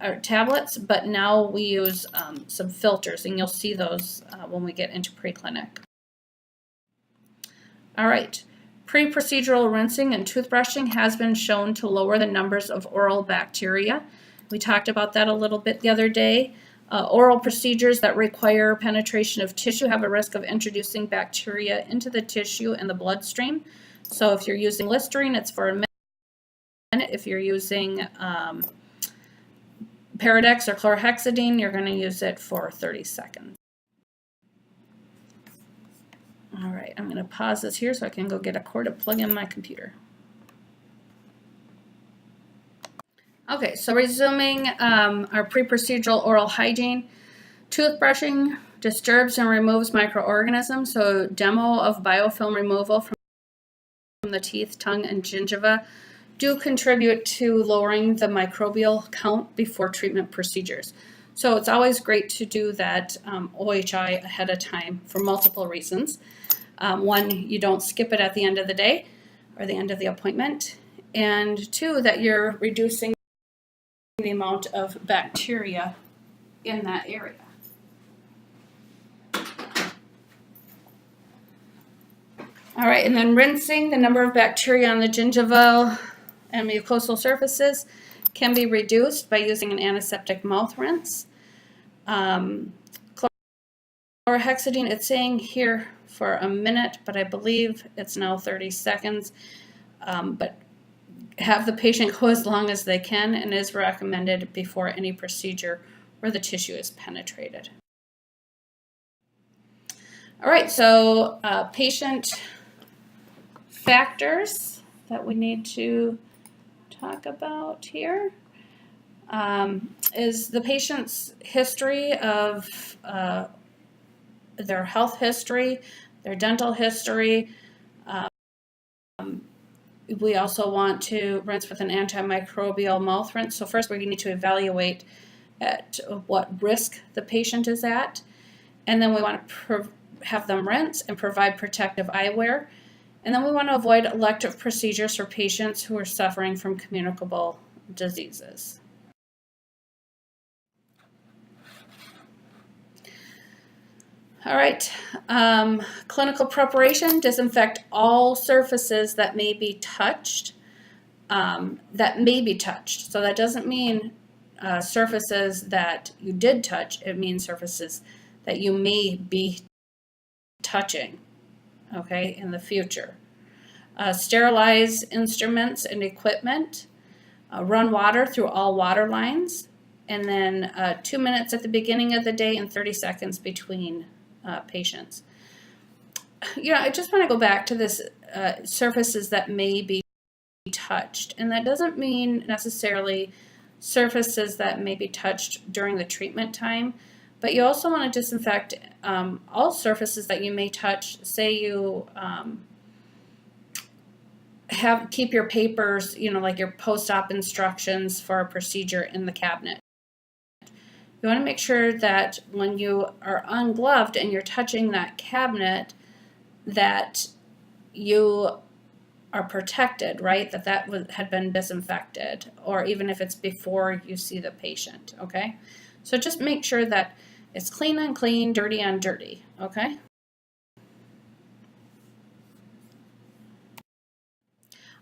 or tablets, but now we use some filters, and you'll see those when we get into preclinic. All right. Pre-procedural rinsing and toothbrushing has been shown to lower the numbers of oral bacteria. We talked about that a little bit the other day. Oral procedures that require penetration of tissue have a risk of introducing bacteria into the tissue and the bloodstream. So if you're using Listerine, it's for a minute. If you're using Paradex or chlorhexidine, you're going to use it for 30 seconds. All right, I'm going to pause this here so I can go get a cord to plug in my computer. Okay, so resuming our pre-procedural oral hygiene. Toothbrushing disturbs and removes microorganisms, so demo of biofilm removal from the teeth, tongue, and gingiva do contribute to lowering the microbial count before treatment procedures. So it's always great to do that OHI ahead of time for multiple reasons. One, you don't skip it at the end of the day or the end of the appointment. And two, that you're reducing the amount of bacteria in that area. All right, and then rinsing. The number of bacteria on the gingival and mucosal surfaces can be reduced by using an antiseptic mouth rinse. Chlorhexidine, it's saying here for a minute, but I believe it's now 30 seconds. But have the patient go as long as they can, and is recommended before any procedure where the tissue is penetrated. All right, so patient factors that we need to talk about here is the patient's history of their health history, their dental history. We also want to rinse with an antimicrobial mouth rinse. So first we need to evaluate at what risk the patient is at, and then we want to have them rinse and provide protective eyewear. And then we want to avoid elective procedures for patients who are suffering from communicable diseases. All right, clinical preparation, disinfect all surfaces that may be touched, So that doesn't mean surfaces that you did touch, it means surfaces that you may be touching, okay, in the future. Sterilize instruments and equipment. Run water through all water lines. And then 2 minutes at the beginning of the day and 30 seconds between patients. I just want to go back to this surfaces that may be touched. And that doesn't mean necessarily surfaces that may be touched during the treatment time, but you also want to disinfect all surfaces that you may touch. Say you keep your papers, like your post-op instructions for a procedure in the cabinet. You want to make sure that when you are ungloved and you're touching that cabinet, that you are protected, right? That had been disinfected, or even if it's before you see the patient, okay? So just make sure that it's clean on clean, dirty on dirty, okay?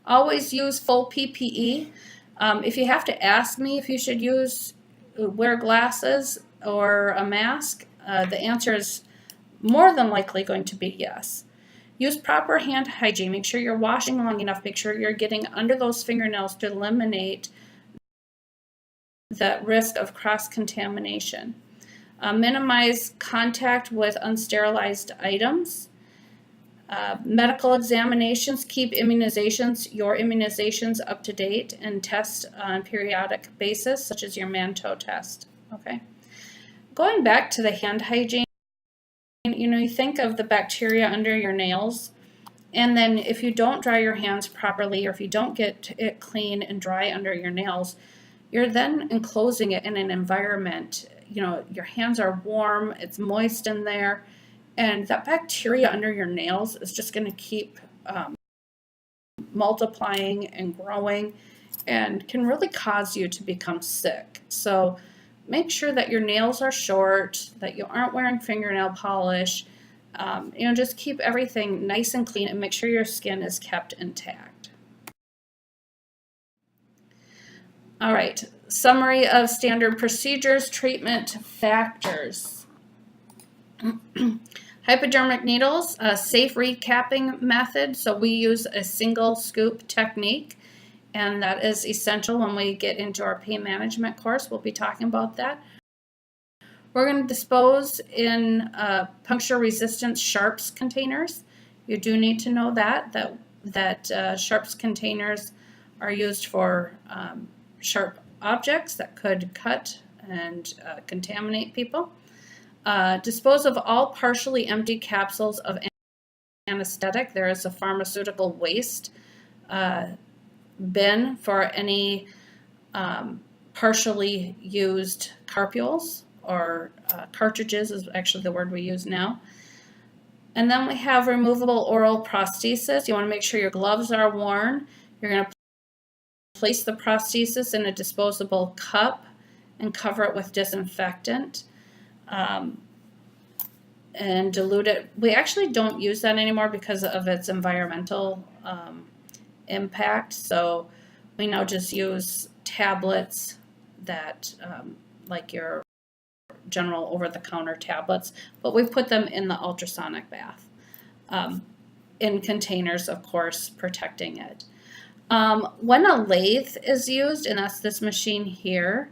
Always use full PPE. If you have to ask me if you should wear glasses or a mask, the answer is more than likely going to be yes. Use proper hand hygiene. Make sure you're washing long enough. Make sure you're getting under those fingernails to eliminate the risk of cross-contamination. Minimize contact with unsterilized items. Medical examinations, keep your immunizations up to date, and test on periodic basis, such as your man-toe test, okay? Going back to the hand hygiene, you think of the bacteria under your nails, and then if you don't dry your hands properly, or if you don't get it clean and dry under your nails, you're then enclosing it in an environment, your hands are warm, it's moist in there, and that bacteria under your nails is just going to keep multiplying and growing and can really cause you to become sick. So make sure that your nails are short, that you aren't wearing fingernail polish. Just keep everything nice and clean and make sure your skin is kept intact. All right, summary of standard procedures, treatment factors. Hypodermic needles, a safe recapping method. So we use a single scoop technique, and that is essential when we get into our pain management course. We'll be talking about that. We're going to dispose in puncture-resistant sharps containers. You do need to know that sharps containers are used for sharp objects that could cut and contaminate people. Dispose of all partially empty capsules of anesthetic. There is a pharmaceutical waste bin for any partially used carpules, or cartridges is actually the word we use now. And then we have removable oral prosthesis. You want to make sure your gloves are worn. You're going to place the prosthesis in a disposable cup and cover it with disinfectant and dilute it. We actually don't use that anymore because of its environmental impact. So we now just use tablets that like your general over-the-counter tablets, but we put them in the ultrasonic bath in containers, of course, protecting it. When a lathe is used, and that's this machine here,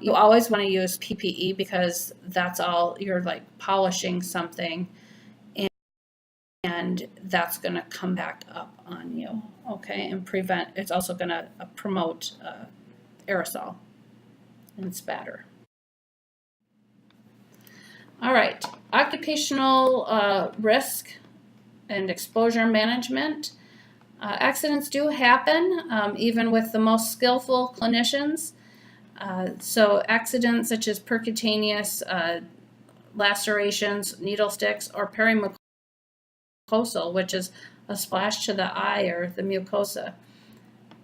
you always want to use PPE because that's all, you're like polishing something and that's going to come back up on you, okay, and prevent, it's also going to promote aerosol and spatter. All right, occupational risk and exposure management. Accidents do happen, even with the most skillful clinicians. So accidents such as percutaneous lacerations, needle sticks, or perimucosal, which is a splash to the eye or the mucosa.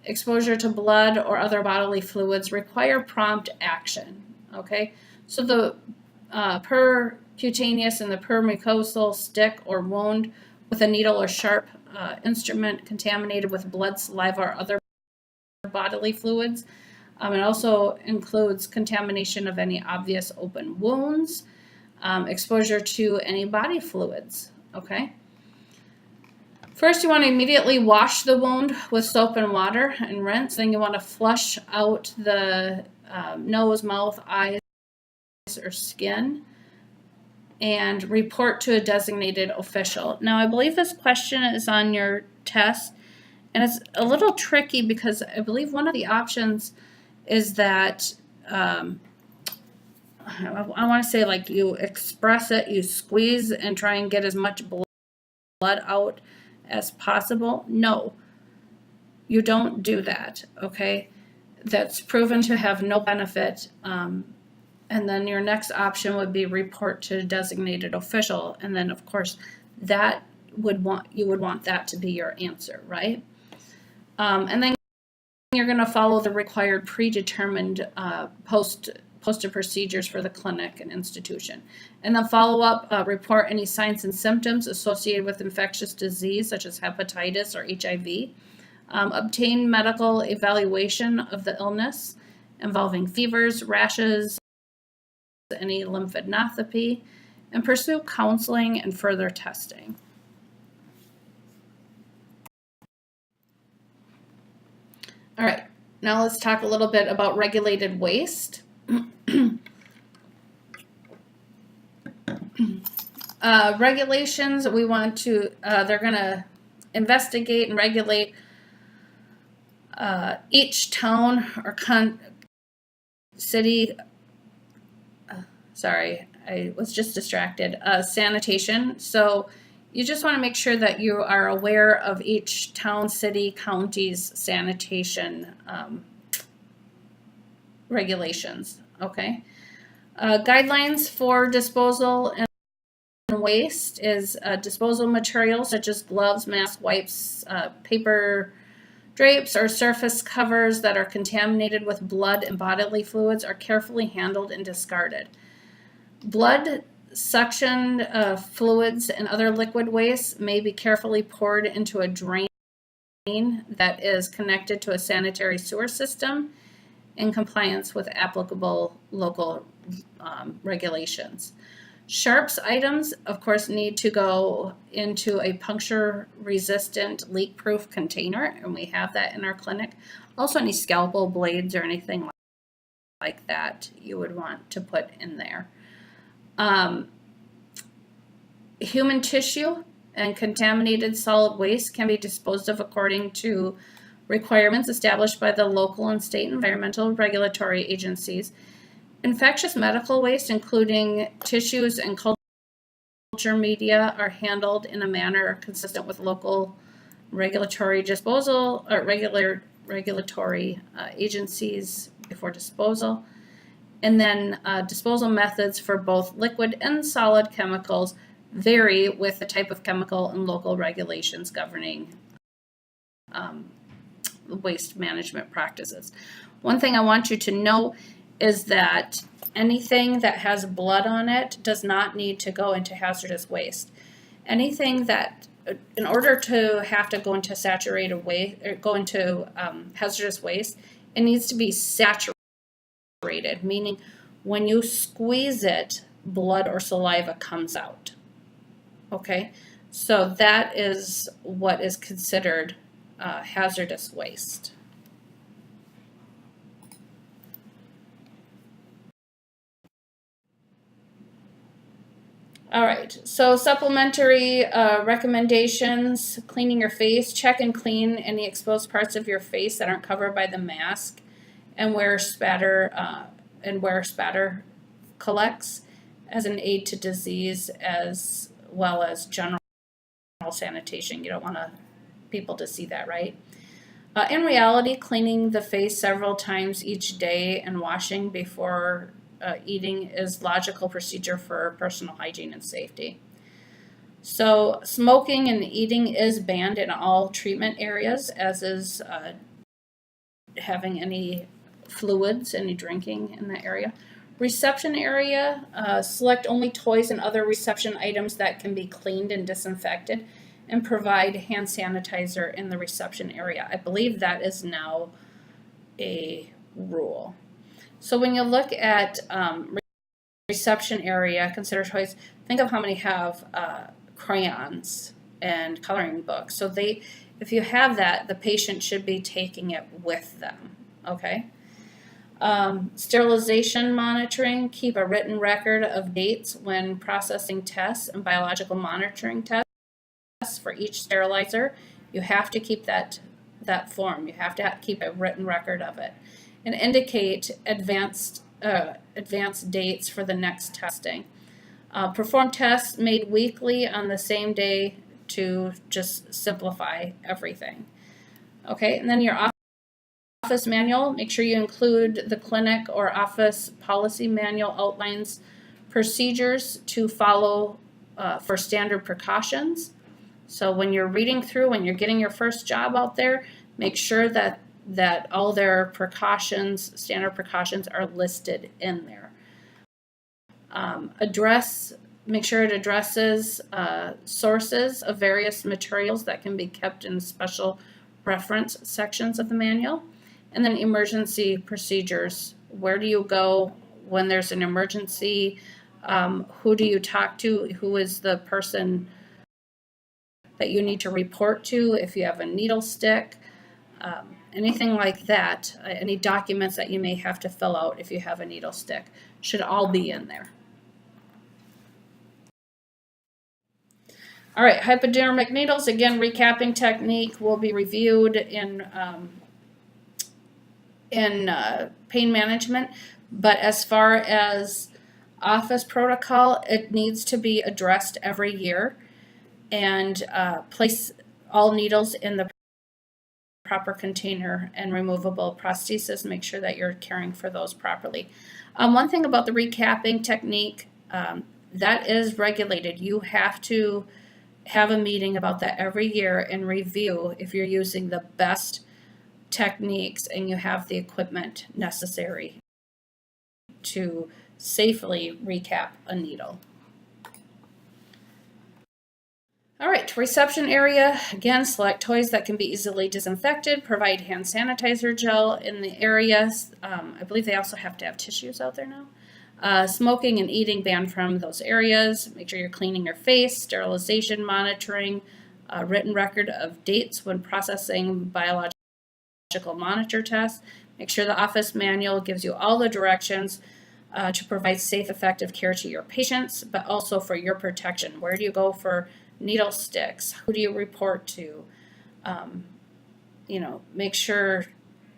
Exposure to blood or other bodily fluids require prompt action, okay? So the percutaneous and the perimucosal stick or wound with a needle or sharp instrument contaminated with blood, saliva, or other bodily fluids. It also includes contamination of any obvious open wounds, exposure to any body fluids, okay? First, you want to immediately wash the wound with soap and water and rinse. Then you want to flush out the nose, mouth, eyes, or skin and report to a designated official. Now, I believe this question is on your test, and it's a little tricky because I believe one of the options is that I want to say like you express it, you squeeze and try and get as much blood out as possible. No, you don't do that, okay? That's proven to have no benefit. And then your next option would be report to a designated official. And then, of course, that you would want that to be your answer, right? And then you're going to follow the required predetermined posted procedures for the clinic and institution. And then follow up, report any signs and symptoms associated with infectious disease such as hepatitis or HIV. Obtain medical evaluation of the illness involving fevers, rashes, any lymphadenopathy, and pursue counseling and further testing. All right, now let's talk a little bit about regulated waste. Regulations, we want to, they're going to investigate and regulate each town or city, sorry, I was just distracted, sanitation. So you just want to make sure that you are aware of each town, city, county's sanitation regulations, okay? Guidelines for disposal and waste is disposal materials such as gloves, masks, wipes, paper drapes, or surface covers that are contaminated with blood and bodily fluids are carefully handled and discarded. Blood, suctioned fluids, and other liquid waste may be carefully poured into a drain that is connected to a sanitary sewer system in compliance with applicable local regulations. Sharps items, of course, need to go into a puncture-resistant, leak-proof container, and we have that in our clinic. Also, any scalpel blades or anything like that you would want to put in there. Human tissue and contaminated solid waste can be disposed of according to requirements established by the local and state environmental regulatory agencies. Infectious medical waste, including tissues and culture media, are handled in a manner consistent with local regulatory disposal or regulatory agencies before disposal. And then disposal methods for both liquid and solid chemicals vary with the type of chemical and local regulations governing waste management practices. One thing I want you to know is that anything that has blood on it does not need to go into hazardous waste. Anything that, in order to have to go into saturated waste or go into hazardous waste, it needs to be saturated, meaning when you squeeze it, blood or saliva comes out. Okay, so that is what is considered hazardous waste. All right, so supplementary recommendations: cleaning your face, check and clean any exposed parts of your face that aren't covered by the mask, and where spatter collects as an aid to disease, as well as general sanitation. You don't want people to see that, right? In reality, cleaning the face several times each day and washing before eating is logical procedure for personal hygiene and safety. So smoking and eating is banned in all treatment areas, as is having any fluids, any drinking in the area. Reception area, select only toys and other reception items that can be cleaned and disinfected, and provide hand sanitizer in the reception area. I believe that is now a rule. So when you look at reception area, consider toys, think of how many have crayons and coloring books. So if you have that, the patient should be taking it with them, okay? Sterilization monitoring, keep a written record of dates when processing tests and biological monitoring tests for each sterilizer. You have to keep that form. You have to keep a written record of it, and indicate advanced dates for the next testing. Perform tests made weekly on the same day to just simplify everything. Okay, and then your office manual, make sure you include the clinic or office policy manual outlines procedures to follow for standard precautions. So when you're reading through, when you're getting your first job out there, make sure that all their precautions, standard precautions, are listed in there. Make sure it addresses sources of various materials that can be kept in special reference sections of the manual. And then emergency procedures. Where do you go when there's an emergency? Who do you talk to? Who is the person that you need to report to if you have a needle stick? Anything like that, any documents that you may have to fill out if you have a needle stick, should all be in there. All right, hypodermic needles, again, recapping technique will be reviewed in pain management, but as far as office protocol, it needs to be addressed every year, and place all needles in the proper container and removable prosthesis. Make sure that you're caring for those properly. One thing about the recapping technique, that is regulated. You have to have a meeting about that every year and review if you're using the best techniques and you have the equipment necessary to safely recap a needle. All right, reception area. Again, select toys that can be easily disinfected. Provide hand sanitizer gel in the areas. I believe they also have to have tissues out there now. Smoking and eating banned from those areas. Make sure you're cleaning your face. Sterilization monitoring. Written record of dates when processing biological monitor tests. Make sure the office manual gives you all the directions to provide safe, effective care to your patients, but also for your protection. Where do you go for needle sticks? Who do you report to? Make sure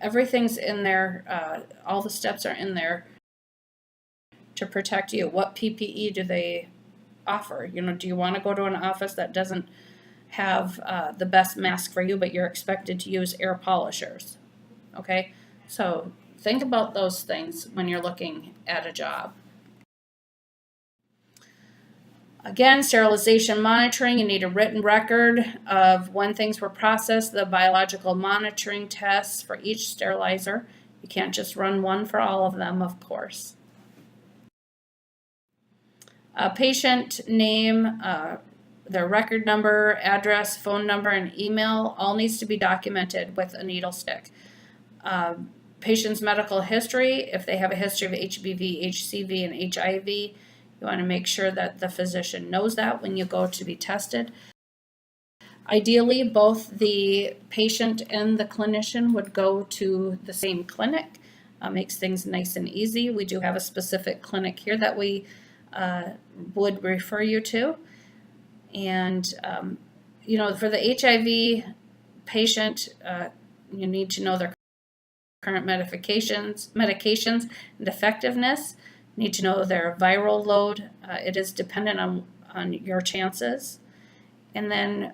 everything's in there. All the steps are in there to protect you. What PPE do they offer? Do you want to go to an office that doesn't have the best mask for you, but you're expected to use air polishers? Okay, so think about those things when you're looking at a job. Again, sterilization monitoring, you need a written record of when things were processed, the biological monitoring tests for each sterilizer. You can't just run one for all of them, of course. Patient name, their record number, address, phone number, and email all needs to be documented with a needle stick. Patient's medical history, if they have a history of HBV, HCV, and HIV, you want to make sure that the physician knows that when you go to be tested. Ideally, both the patient and the clinician would go to the same clinic. Makes things nice and easy. We do have a specific clinic here that we would refer you to. And, for the HIV patient, you need to know their current medications and effectiveness. You need to know their viral load. It is dependent on your chances. And then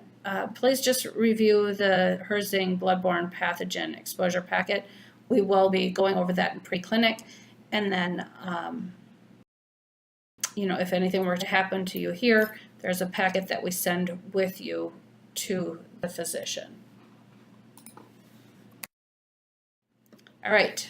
please just review the Herzing bloodborne pathogen exposure packet. We will be going over that in pre-clinic. And then, if anything were to happen to you here, there's a packet that we send with you to the physician. All right.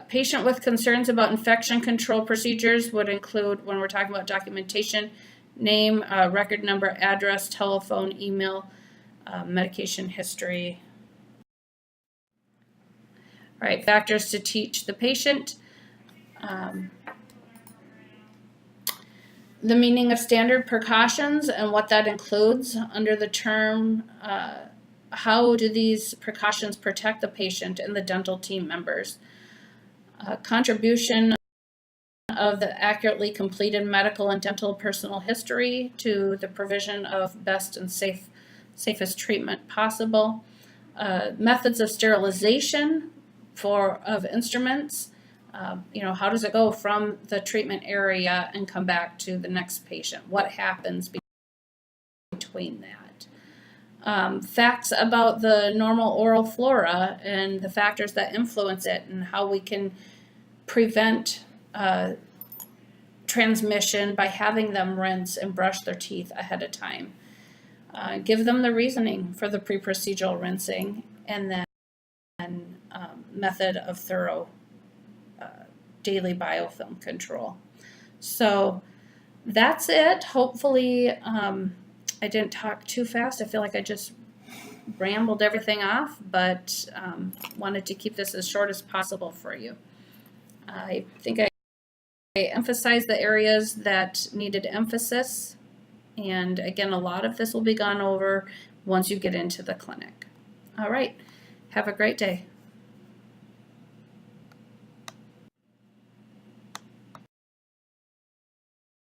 Patient with concerns about infection control procedures would include, when we're talking about documentation, name, record number, address, telephone, email, medication history. All right, factors to teach the patient. The meaning of standard precautions and what that includes under the term, how do these precautions protect the patient and the dental team members? Contribution of the accurately completed medical and dental personal history to the provision of best and safest treatment possible. Methods of sterilization of instruments. How does it go from the treatment area and come back to the next patient? What happens between that? Facts about the normal oral flora and the factors that influence it and how we can prevent transmission by having them rinse and brush their teeth ahead of time. Give them the reasoning for the pre-procedural rinsing, and then method of thorough daily biofilm control. So that's it. Hopefully I didn't talk too fast. I feel like I just rambled everything off, but wanted to keep this as short as possible for you. I think I emphasized the areas that needed emphasis, and again, a lot of this will be gone over once you get into the clinic. All right, have a great day.